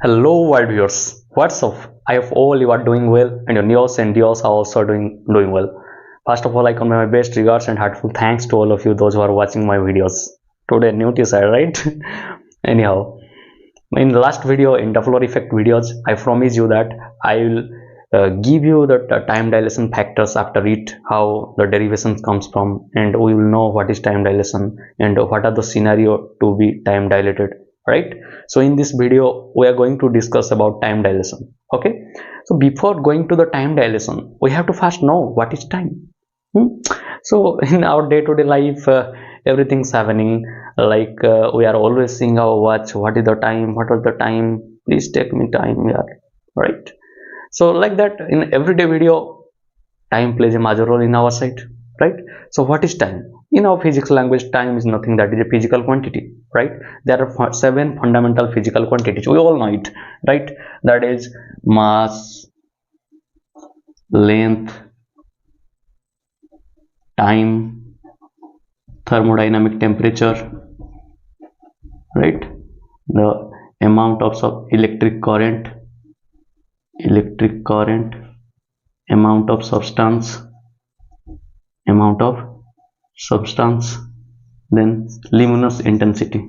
Hello world viewers, what's up? I hope all you are doing well and your news and yours are also doing well. First of all, I convey my best regards and heartful thanks to all of you those who are watching my videos. Today notice I right? Anyhow, in the last video in Doppler effect videos, I promise you that I will give you the time dilation factors after it, how the derivation comes from, and we will know what is time dilation and what are the scenario to be time dilated, right? So in this video we are going to discuss about time dilation. Okay, so before going to the time dilation, we have to first know what is time. So in our day-to-day life, everything's happening, like we are always seeing our watch, what is the time, what was the time, please take me time, yeah, right? So like that, in everyday video, time plays a major role in our side, right? So what is time? In our physics language, time is nothing that is a physical quantity, right? There are 7 fundamental physical quantities, we all know it, right? That is mass, length, time, thermodynamic temperature, right? The amount of electric current, amount of substance, then luminous intensity,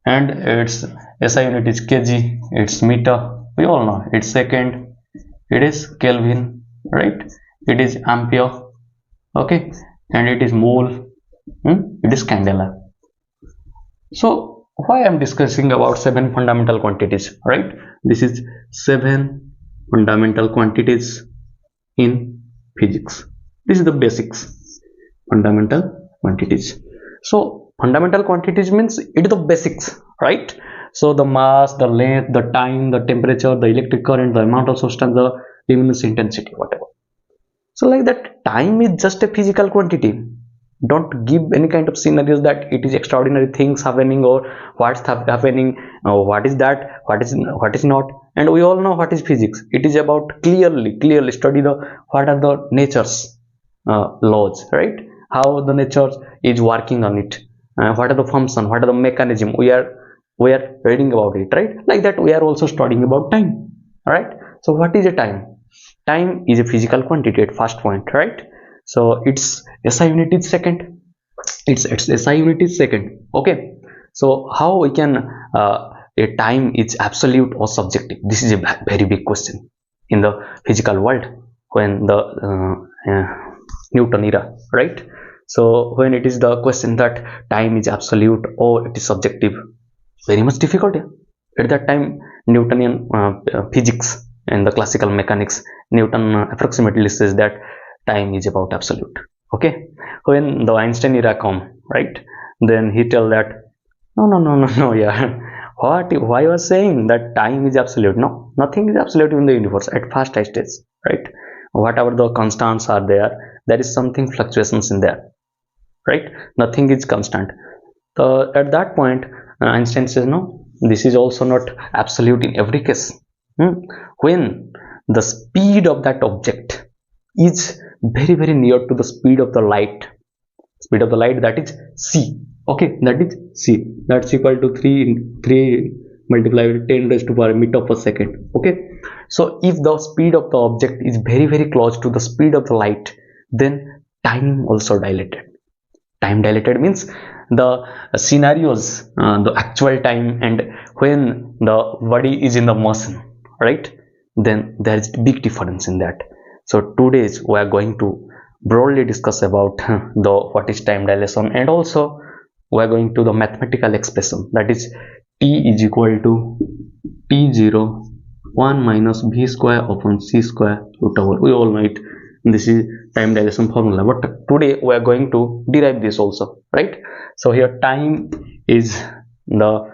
and its SI unit is kg, it's meter, we all know, it's second, it is Kelvin, right? It is ampere, okay, and it is mole, it is candela. So why I am discussing about 7 fundamental quantities, right? This is 7 fundamental quantities in physics. This is the basics, fundamental quantities. So fundamental quantities means it is the basics, right? So the mass, the length, the time, the temperature, the electric current, the amount of substance, the luminous intensity, whatever. So like that, time is just a physical quantity. Don't give any kind of scenarios that it is extraordinary things happening or what's happening, or what is that, what is not. And we all know what is physics. It is about clearly study the what are the nature's laws, right? How the nature is working on it, what are the function, what are the mechanism, we are reading about it, right? Like that, we are also studying about time, right? So what is a time? Time is a physical quantity at first point, right? So its SI unit is second, its SI unit is second, okay? So how we can a time is absolute or subjective? This is a very big question in the physical world when the Newton era, right? So when it is the question that time is absolute or it is subjective, very much difficult, yeah? At that time, Newtonian physics and the classical mechanics, Newton approximately says that time is about absolute, okay? When the Einstein era come, right, then he tell that no, yeah, why you are saying that time is absolute? No, nothing is absolute in the universe at first stage, right? Whatever the constants are there is something fluctuations in there, right? Nothing is constant. So at that point, Einstein says no, this is also not absolute in every case. When the speed of that object is very near to the speed of the light, that is c, okay, that is c, that's equal to 3 multiplied with 10 raised to power meter per second, okay? So if the speed of the object is very close to the speed of the light, then time also dilated. Time dilated means the scenarios, the actual time, and when the body is in the motion, right? Then there is big difference in that. So today we are going to broadly discuss about the what is time dilation, and also we are going to the mathematical expression, that is T is equal to T0 1 minus v square upon c square root over. We all know it. This is time dilation formula, but today we are going to derive this also, right? So here time is the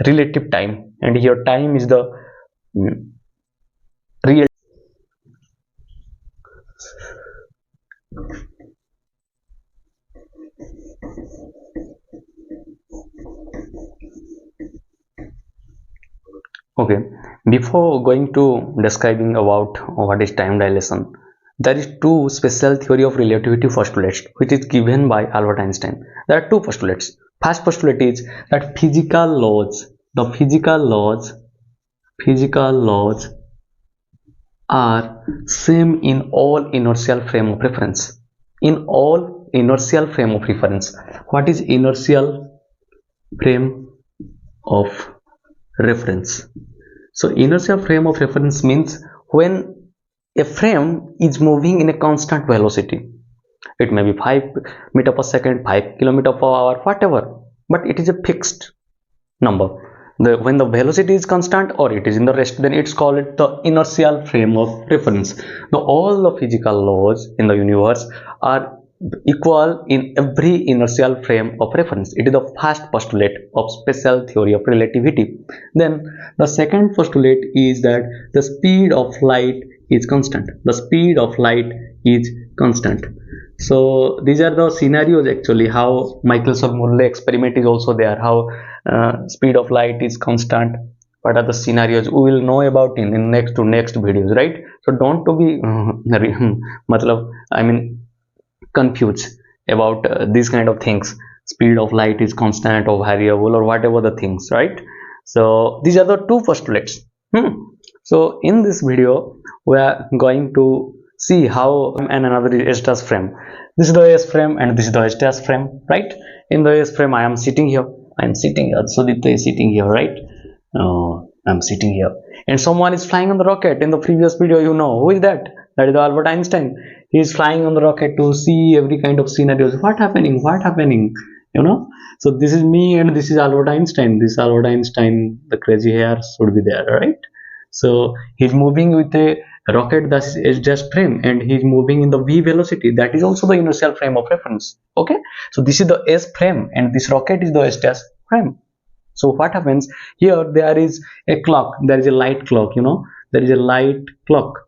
relative time, and here time is the real. Okay, before going to describing about what is time dilation, there is two special theory of relativity postulates which is given by Albert Einstein. There are two postulates. First postulate is that physical laws are same in all inertial frame of reference. In all inertial frame of reference. What is inertial frame of reference? So inertial frame of reference means when a frame is moving in a constant velocity. It may be 5 meter per second, 5 kilometer per hour, whatever, but it is a fixed number. When the velocity is constant or it is in the rest, then it's called the inertial frame of reference. Now all the physical laws in the universe are equal in every inertial frame of reference. It is the first postulate of special theory of relativity. Then the second postulate is that the speed of light is constant. The speed of light is constant. So these are the scenarios actually how Michelson-Morley experiment is also there, how speed of light is constant. What are the scenarios we will know about in next videos, right? So don't to be confused about these kind of things. Speed of light is constant or variable or whatever the things, right? So these are the two postulates. So in this video we are going to see how and another is S frame. This is the S frame and this is the S frame, right? In the S frame I am sitting here, Sudipta is sitting here, right? I'm sitting here and someone is flying on the rocket. In the previous video, you know who is that? That is Albert Einstein. He is flying on the rocket to see every kind of scenarios. What happening, you know. So this is me and this is Albert Einstein. This Albert Einstein, the crazy hair should be there, right? So he's moving with a rocket that is just frame and he's moving in the v velocity. That is also the inertial frame of reference. Okay, so this is the S frame and this rocket is the S dash frame. So what happens here? There is a clock, there is a light clock, you know, there is a light clock.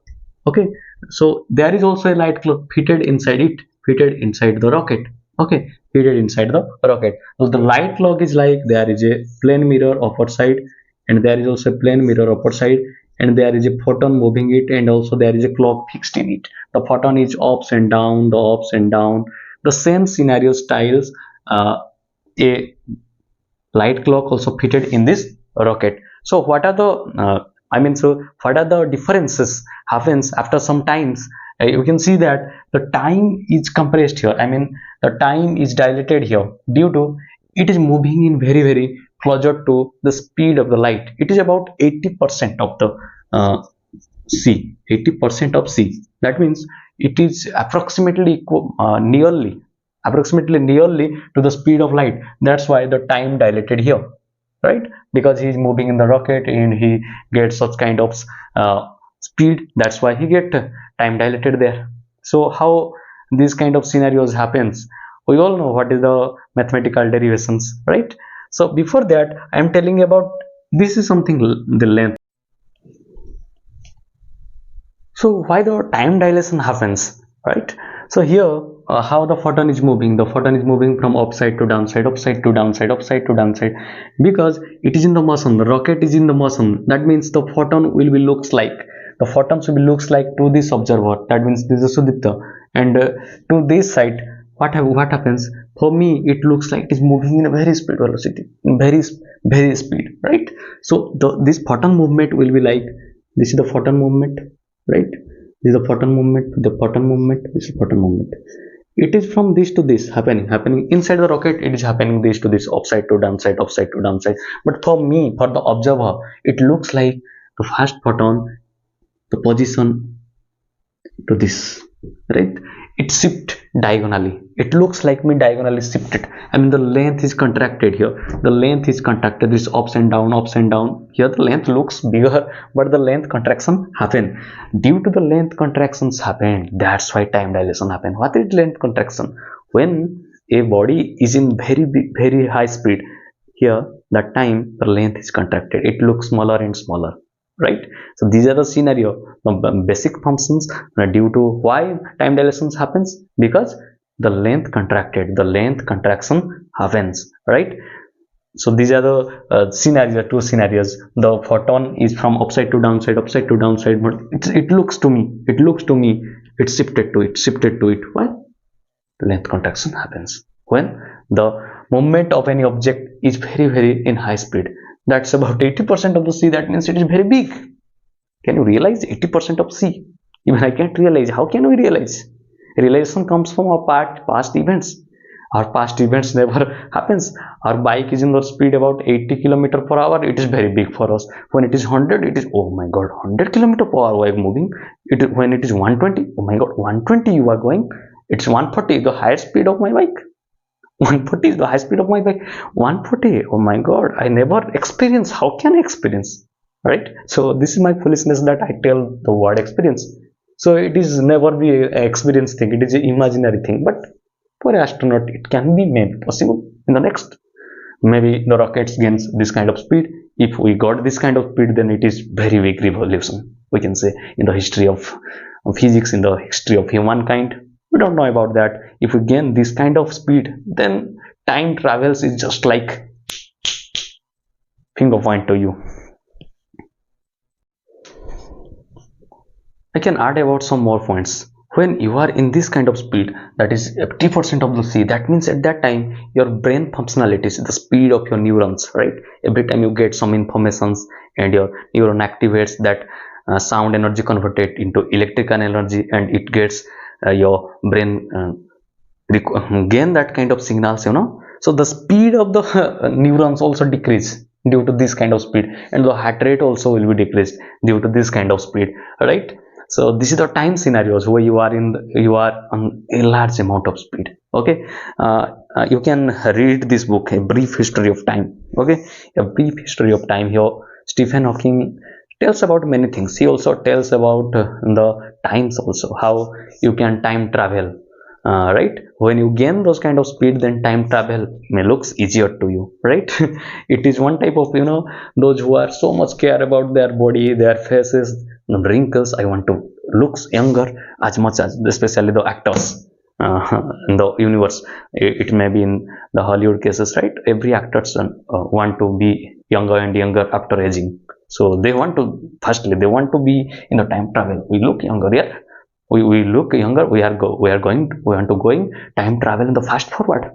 Okay, so there is also a light clock fitted inside the rocket. Okay, fitted inside the rocket. So the light clock is like there is a plane mirror upper side and there is also a plane mirror upper side and there is a photon moving it and also there is a clock fixed in it. The photon is ups and down, the same scenario styles. A light clock also fitted in this rocket. So what are the what are the differences happens after some times? You can see that the time is compressed here. The time is dilated here due to it is moving in very closer to the speed of the light. It is about 80% of the c. 80% of c. That means it is approximately nearly to the speed of light. That's why the time dilated here, right? Because he is moving in the rocket and he gets such kind of speed. That's why he get time dilated there. So how these kind of scenarios happens? We all know what is the mathematical derivations, right? So before that, I am telling about this is something the length. So why the time dilation happens, right? So here how the photon is moving. The photon is moving from upside to downside, upside to downside, upside to downside, because it is in the motion. The rocket is in the motion. That means the photon will be looks like to this observer. That means this is Sudipta, and to this side, what happens? For me, it looks like it is moving in a very speed velocity, very speed, right? So this photon movement will be like this is the photon movement, right? This is the photon movement, this is photon movement. It is from this to this happening inside the rocket. It is happening this to this, upside to downside, but for me, for the observer, it looks like the first photon, the position to this, right? It shift diagonally. It looks like me diagonally shifted. The length is contracted here. The length is contracted. This ups and down. Here the length looks bigger, but the length contraction happened. Due to the length contractions happened. That's why time dilation happened. What is length contraction? When a body is in very high speed, here that time the length is contracted. It looks smaller and smaller, right? So these are the scenario, the basic functions due to why time dilations happens, because the length contracted, the length contraction happens, right? So these are the two scenarios. The photon is from upside to downside, but it looks to me it's shifted to it. Why? The length contraction happens when the movement of any object is very in high speed. That's about 80% of the sea. That means it is very big. Can you realize 80% of sea? Even I can't realize. How can we realize? Realization comes from our past events. Our past events never happens. Our bike is in the speed about 80 kilometer per hour. It is very big for us. When it is 100, it is, oh my god, 100 kilometer per hour while moving. When it is 120, oh my god, 120 you are going. It's 140, the higher speed of my bike. 140 is the high speed of my bike. 140, oh my god, I never experience. How can I experience? Right? So this is my foolishness that I tell the word experience. So it is never be an experience thing. It is an imaginary thing. But for an astronaut, it can be maybe possible in the next. Maybe the rockets gains this kind of speed. If we got this kind of speed, then it is very big revolution, we can say, in the history of physics, in the history of humankind. We don't know about that. If we gain this kind of speed, then time travels is just like finger point to you. I can add about some more points. When you are in this kind of speed, that is 80% of the sea, that means at that time your brain functionalities, the speed of your neurons, right? Every time you get some informations and your neuron activates, that sound energy converted into electrical energy, and it gets your brain gain that kind of signals, so the speed of the neurons also decrease due to this kind of speed, and the heart rate also will be decreased due to this kind of speed, right? So this is the time scenarios where you are on a large amount of speed. Okay, you can read this book, A Brief History of Time. Okay, A Brief History of Time. Here Stephen Hawking tells about many things. He also tells about the times also, how you can time travel, right? When you gain those kind of speed, then time travel may looks easier to you, right? It is one type of, those who are so much care about their body, their faces, the wrinkles. I want to looks younger as much as, especially the actors in the universe. It may be in the Hollywood cases, right? Every actors want to be younger and younger after aging. So they want to, firstly, they want to be in the time travel. We look younger, yeah. We look younger. We want to going time travel in the fast forward.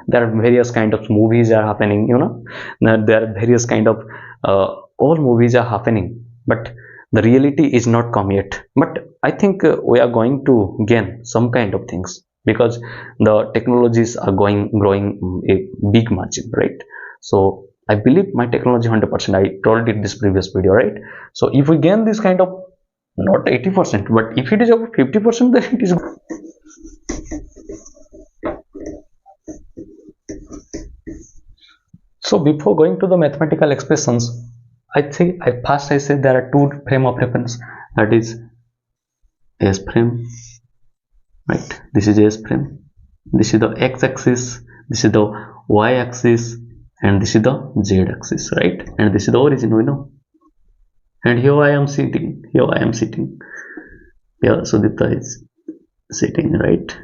There are various kind of movies are happening. There are various kind of all movies are happening, but the reality is not come yet. But I think we are going to gain some kind of things, because the technologies are growing a big margin, right? So I believe my technology 100%. I told it this previous video, right? So if we gain this kind of, not 80%, but if it is over 50%, then it is. So before going to the mathematical expressions, I think I said there are two frame of reference, that is S frame, right? This is S frame, this is the x-axis, this is the y-axis, and this is the z-axis, right? And this is the origin, we know. And here I am sitting. Yeah, Sudipta is sitting, right?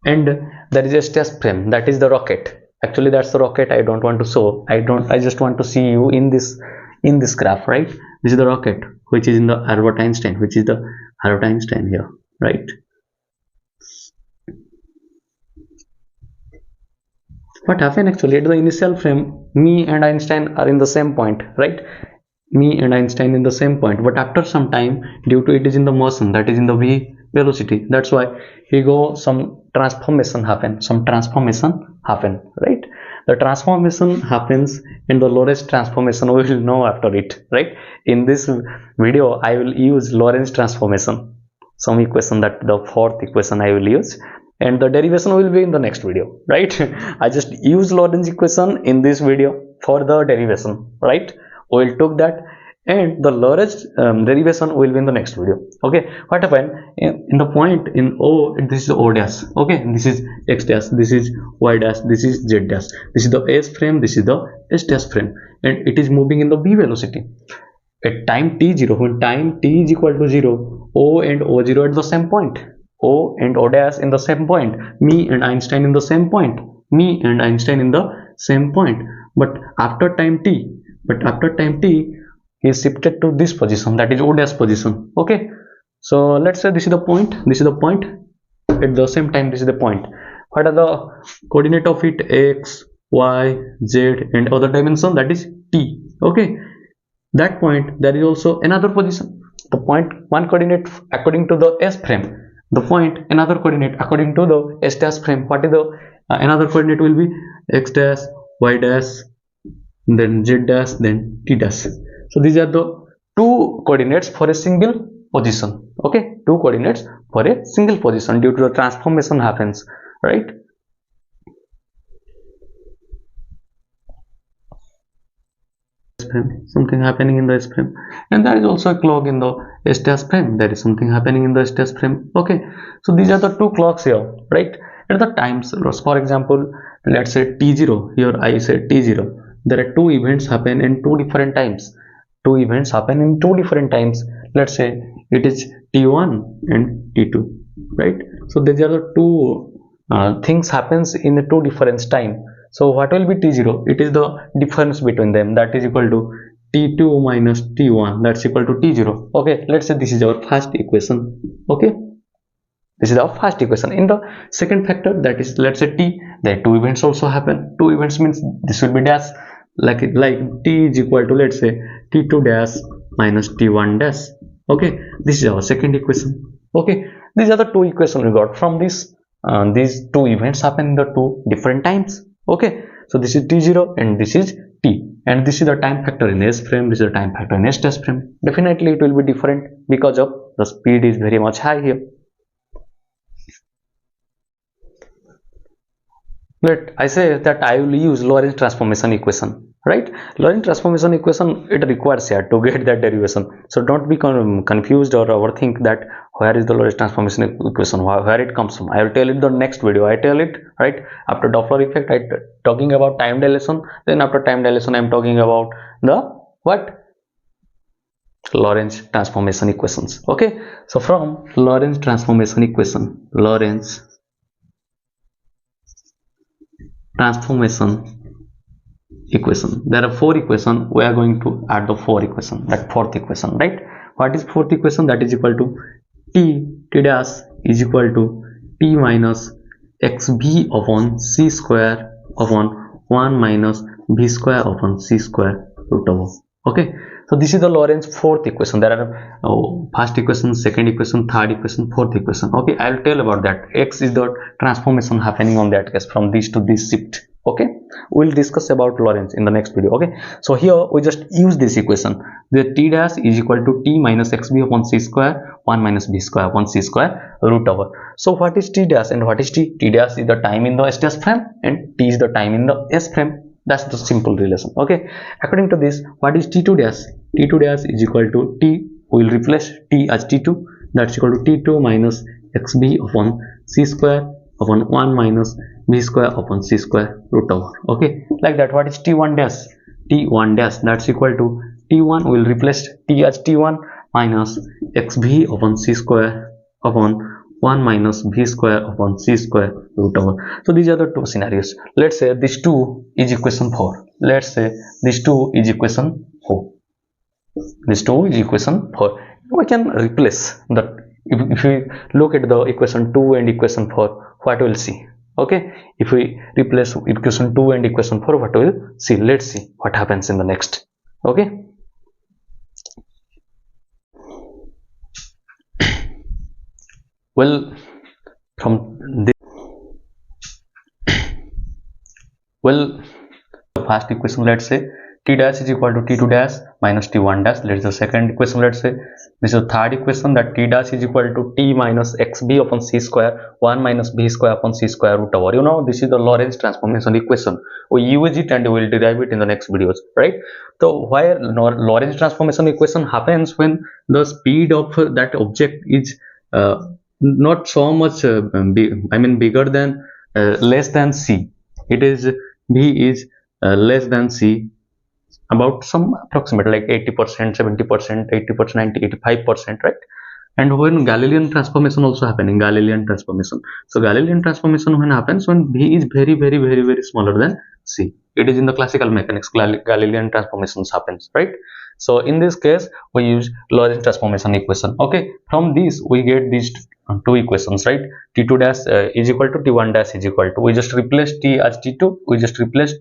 And there is a test frame, that is the rocket. Actually, that's the rocket. I don't want to show. I just want to see you in this graph, right? This is the rocket, which is in the Albert Einstein, here, right? What happened actually at the initial frame, me and Einstein are in the same point, right? Me and Einstein in the same point, but after some time, due to it is in the motion, that is in the v velocity, that's why he go some transformation happen, right? The transformation happens in the Lorentz transformation. We will know after it, right? In this video I will use Lorentz transformation, some equation, that the fourth equation I will use, and the derivation will be in the next video, right? I just use Lorentz equation in this video for the derivation, right? We'll took that, and the Lorentz derivation will be in the next video. Okay, what happened in the point in O, this is O dash, okay, this is X dash, this is Y dash, this is Z dash, this is the S frame, this is the S dash frame, and it is moving in the v velocity at time t0. When time t is equal to 0, O and O0 at the same point, O and O dash in the same point, me and Einstein in the same point, but after time t, he is shifted to this position, that is O dash position. Okay, so let's say this is the point, at the same time this is the point. What are the coordinate of it? X, y, z, and other dimension, that is t. Okay, that point there is also another position. The point one coordinate according to the s frame, the point another coordinate according to the s dash frame. What is the another coordinate will be x dash, y dash, then z dash, then t dash. So these are the two coordinates for a single position. Okay, two coordinates for a single position due to the transformation happens, right? Frame, something happening in the S frame, and there is also a clock in the S dash frame. There is something happening in the S dash frame. Okay, so these are the two clocks here, right? At the times, for example, let's say T0. Here I say T0. There are two events happen in two different times. Two events happen in two different times. Let's say it is T1 and T2, right? So these are the two things happens in the two different time. So what will be T0? It is the difference between them, that is equal to T2 minus T1, that's equal to T0. Okay, let's say this is our first equation. Okay, this is our first equation. In the second factor, that is, let's say T, there two events also happen. Two events means this will be dash, like T is equal to, let's say, T2 dash minus T1 dash. Okay, this is our second equation. Okay, these are the two equations we got from this. These two events happen in the two different times. Okay, so this is T0 and this is T, and this is the time factor in S frame, this is the time factor in S dash frame. Definitely it will be different because of the speed is very much high here. But I say that I will use Lorentz transformation equation, right? Lorentz transformation equation, it requires here to get that derivation. So don't be confused or overthink that where is the Lorentz transformation equation, where it comes from. I will tell it the next video. I tell it, right? After Doppler effect, I talking about time dilation. Then after time dilation, I am talking about the what? Lorentz transformation equations. Okay. So from Lorentz transformation equation, Lorentz transformation equation, there are four equations. We are going to add the four equation, that fourth equation, right? What is fourth equation? That is equal to t dash is equal to t minus xb upon c square upon 1 minus b square upon c square root over. Okay, so this is the Lorentz fourth equation. There are first equation, second equation, third equation, fourth equation. Okay, I'll tell about that. X is the transformation happening on that case from this to this shift. Okay, we'll discuss about Lorentz in the next video. Okay, so here we just use this equation. The t dash is equal to t minus xb upon c square 1 minus b square upon c square root over. So what is t dash and what is t? T dash is the time in the S dash frame and t is the time in the S frame. That's the simple relation. Okay, according to this, what is t2 dash? T2 dash is equal to t, we will replace t as t2, that's equal to t2 minus xb upon c square upon 1 minus b square upon c square root over. Okay, like that. What is t1 dash? T1 dash, that's equal to t1, we will replace t as t1 minus xb upon c square upon 1 minus b square upon c square root over. So these are the two scenarios. Let's say this 2 is equation 4. Let's say this 2 is equation 4. This 2 is equation 4. We can replace that. If we look at the equation 2 and equation 4, what we'll see? Okay, if we replace equation 2 and equation 4, what we'll see? Let's see what happens in the next. Okay. Well, from this, well, the first equation, let's say t dash is equal to t2 dash minus t1 dash. Let's the second equation, let's say this is the third equation, that t dash is equal to t minus xb upon c square 1 minus b square upon c square root over. You know, this is the Lorentz transformation equation. We use it and we will derive it in the next videos, right? So why Lorentz transformation equation happens when the speed of that object is not so much bigger than less than c. It is v is less than c, about some approximate like 80%, 70%, 80%, 90%, 85%, right? And when Galilean transformation also happening, Galilean transformation. So Galilean transformation when happens when V is very, very, very, very smaller than C. It is in the classical mechanics, Galilean transformations happens, right? So in this case, we use Lorentz transformation equation. Okay, from this we get these two equations, right? T2 dash is equal to T1 dash is equal to. We just replace T as T2. We just replace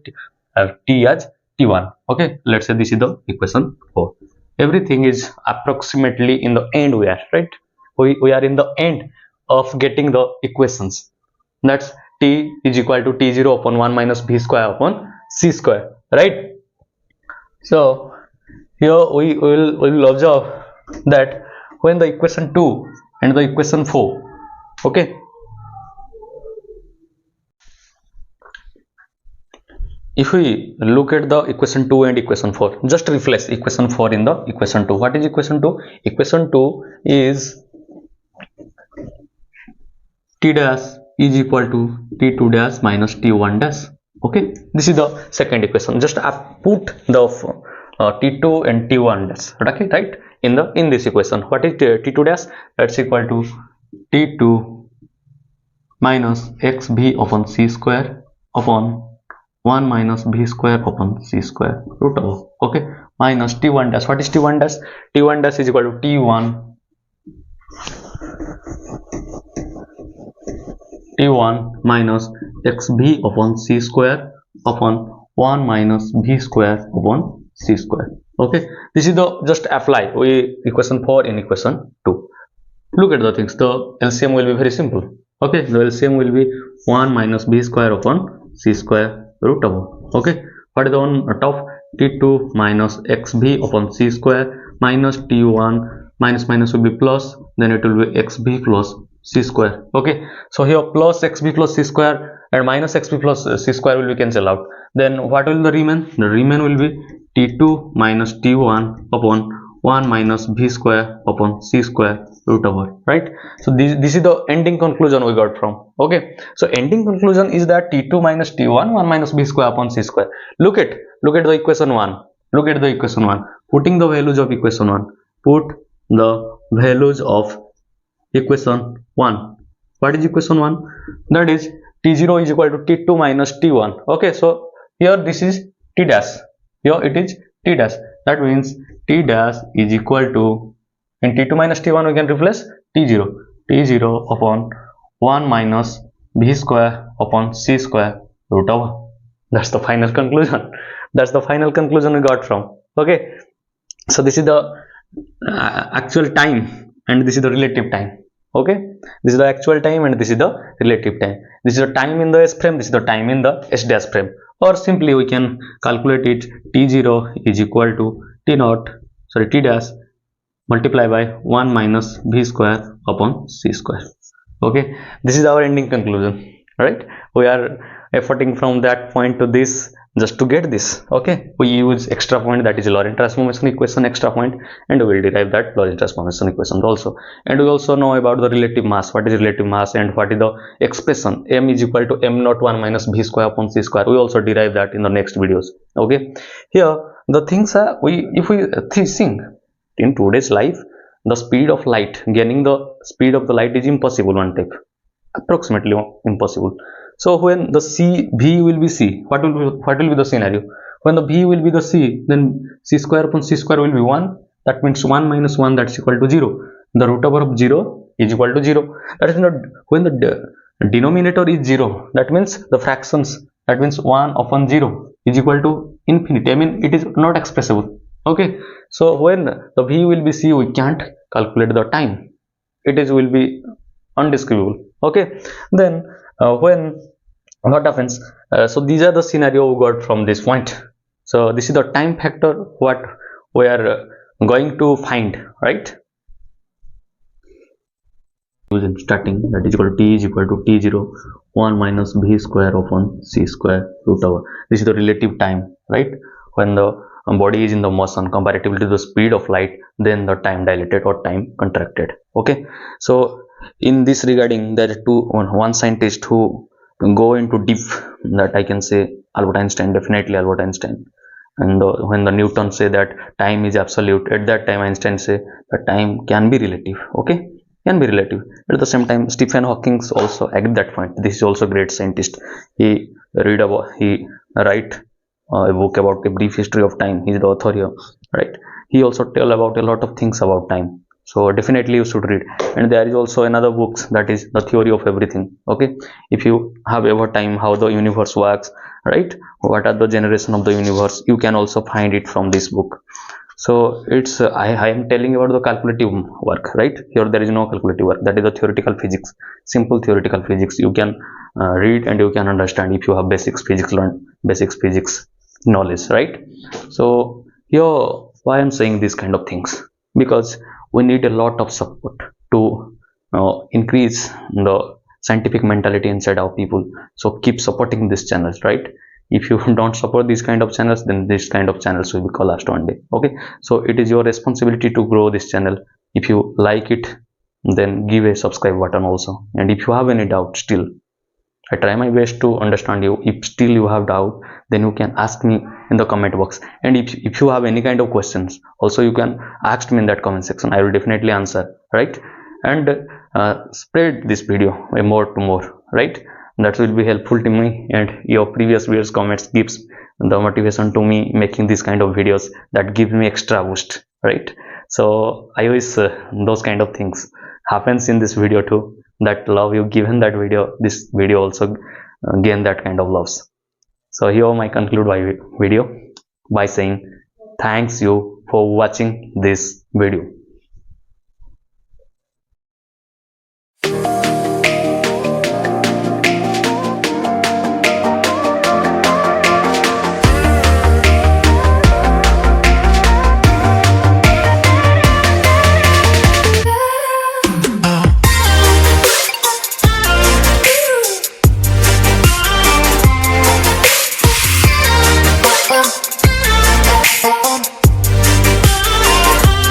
T as T1. Okay, let's say this is the equation 4. Everything is approximately in the end we are, right? We are in the end of getting the equations. That's T is equal to T0 upon 1 minus V square upon C square, right? So here we will observe that when the equation 2 and the equation 4, okay, if we look at the equation 2 and equation 4, just replace equation 4 in the equation 2. What is equation 2? Equation 2 is T dash is equal to T2 dash minus T1 dash. Okay, this is the second equation. Just put the T2 and T1 dash, okay, right, in this equation. What is T2 dash? That's equal to T2 minus xv upon c square upon 1 minus v square upon c square root of, okay, minus T1 dash. What is T1 dash? T1 dash is equal to T1 minus xv upon c square upon 1 minus v square upon c square. Okay, this is the just apply we equation 4 in equation 2. Look at the things. The LCM will be very simple. Okay, the LCM will be 1 minus b square upon c square root over. Okay, what is the one top? T2 minus xv upon c square minus T1 minus minus will be plus, then it will be xv plus c square. Okay, so here plus xv plus c square and minus xv plus c square will be cancelled out. Then what will the remain? The remain will be T2 minus T1 upon 1 minus v square upon c square root over, right? So this is the ending conclusion we got from. Okay, so ending conclusion is that T2 minus T1 1 minus v square upon c square. Look at the equation 1. Look at the equation 1. Putting the values of equation 1. Put the values of equation 1. What is equation 1? That is T0 is equal to T2 minus T1. Okay, so here this is T dash. Here it is T dash. That means T dash is equal to, in T2 minus T1 we can replace T0 upon 1 minus v square upon c square root over. That's the final conclusion. That's the final conclusion we got from. Okay, so this is the actual time and this is the relative time. Okay, this is the actual time and this is the relative time. This is the time in the S frame, this is the time in the S dash frame, or simply we can calculate it. T0 is equal to T dash multiply by 1 minus v square upon c square. Okay, this is our ending conclusion, right? We are efforting from that point to this just to get this. Okay, we use extra point, that is Lorentz transformation equation extra point, and we will derive that Lorentz transformation equation also. And we also know about the relative mass. What is relative mass and what is the expression m is equal to m naught 1 minus v square upon c square. We also derive that in the next videos. Okay, here the things are, if we think in today's life, the speed of light, gaining the speed of the light is impossible one type, approximately impossible. So when the v will be c, what will be the scenario? When the v will be the c, then c square upon c square will be 1. That means 1 minus 1, that's equal to 0. The root over of 0 is equal to 0. That is not, when the denominator is 0, that means the fractions, that means 1 upon 0 is equal to infinity. I mean it is not expressible. Okay, so when the v will be c, we can't calculate the time. It will be undescribable. Okay, then when what happens? So these are the scenario we got from this point. So this is the time factor what we are going to find, right? Using starting, that is equal to t is equal to T0 1 minus v square upon c square root over. This is the relative time, right? When the body is in the motion comparatively to the speed of light, then the time dilated or time contracted. Okay, so in this regarding there are one scientist who go into deep, that I can say Albert Einstein, definitely Albert Einstein. And when the Newton say that time is absolute, at that time Einstein say that time can be relative. Okay, can be relative. At the same time, Stephen Hawking also at that point. This is also great scientist. He write a book about a brief history of time. He's the author here, right? He also tell about a lot of things about time. So definitely you should read. And there is also another book, that is the theory of everything. Okay, if you have ever time how the universe works, right, what are the generation of the universe, you can also find it from this book. So it's I am telling about the calculative work, right? Here there is no calculative work. That is the theoretical physics, simple theoretical physics. You can read and you can understand if you have basics physics, learn basics physics knowledge, right? So here why I'm saying these kind of things, because we need a lot of support to increase the scientific mentality inside our people. So keep supporting these channels, right? If you don't support these kind of channels, then this kind of channels will be collapsed one day. Okay, so it is your responsibility to grow this channel. If you like it, then give a subscribe button also. And if you have any doubt still, I try my best to understand you. If still you have doubt, then you can ask me in the comment box. And if you have any kind of questions, also you can ask me in that comment section. I will definitely answer, right? And spread this video more to more, right? That will be helpful to me, and your previous videos comments gives the motivation to me making this kind of videos, that give me extra boost, right? So I wish those kind of things happens in this video too. That love you given that video, this video also gain that kind of loves. So here I conclude my video by saying thanks you for watching this video.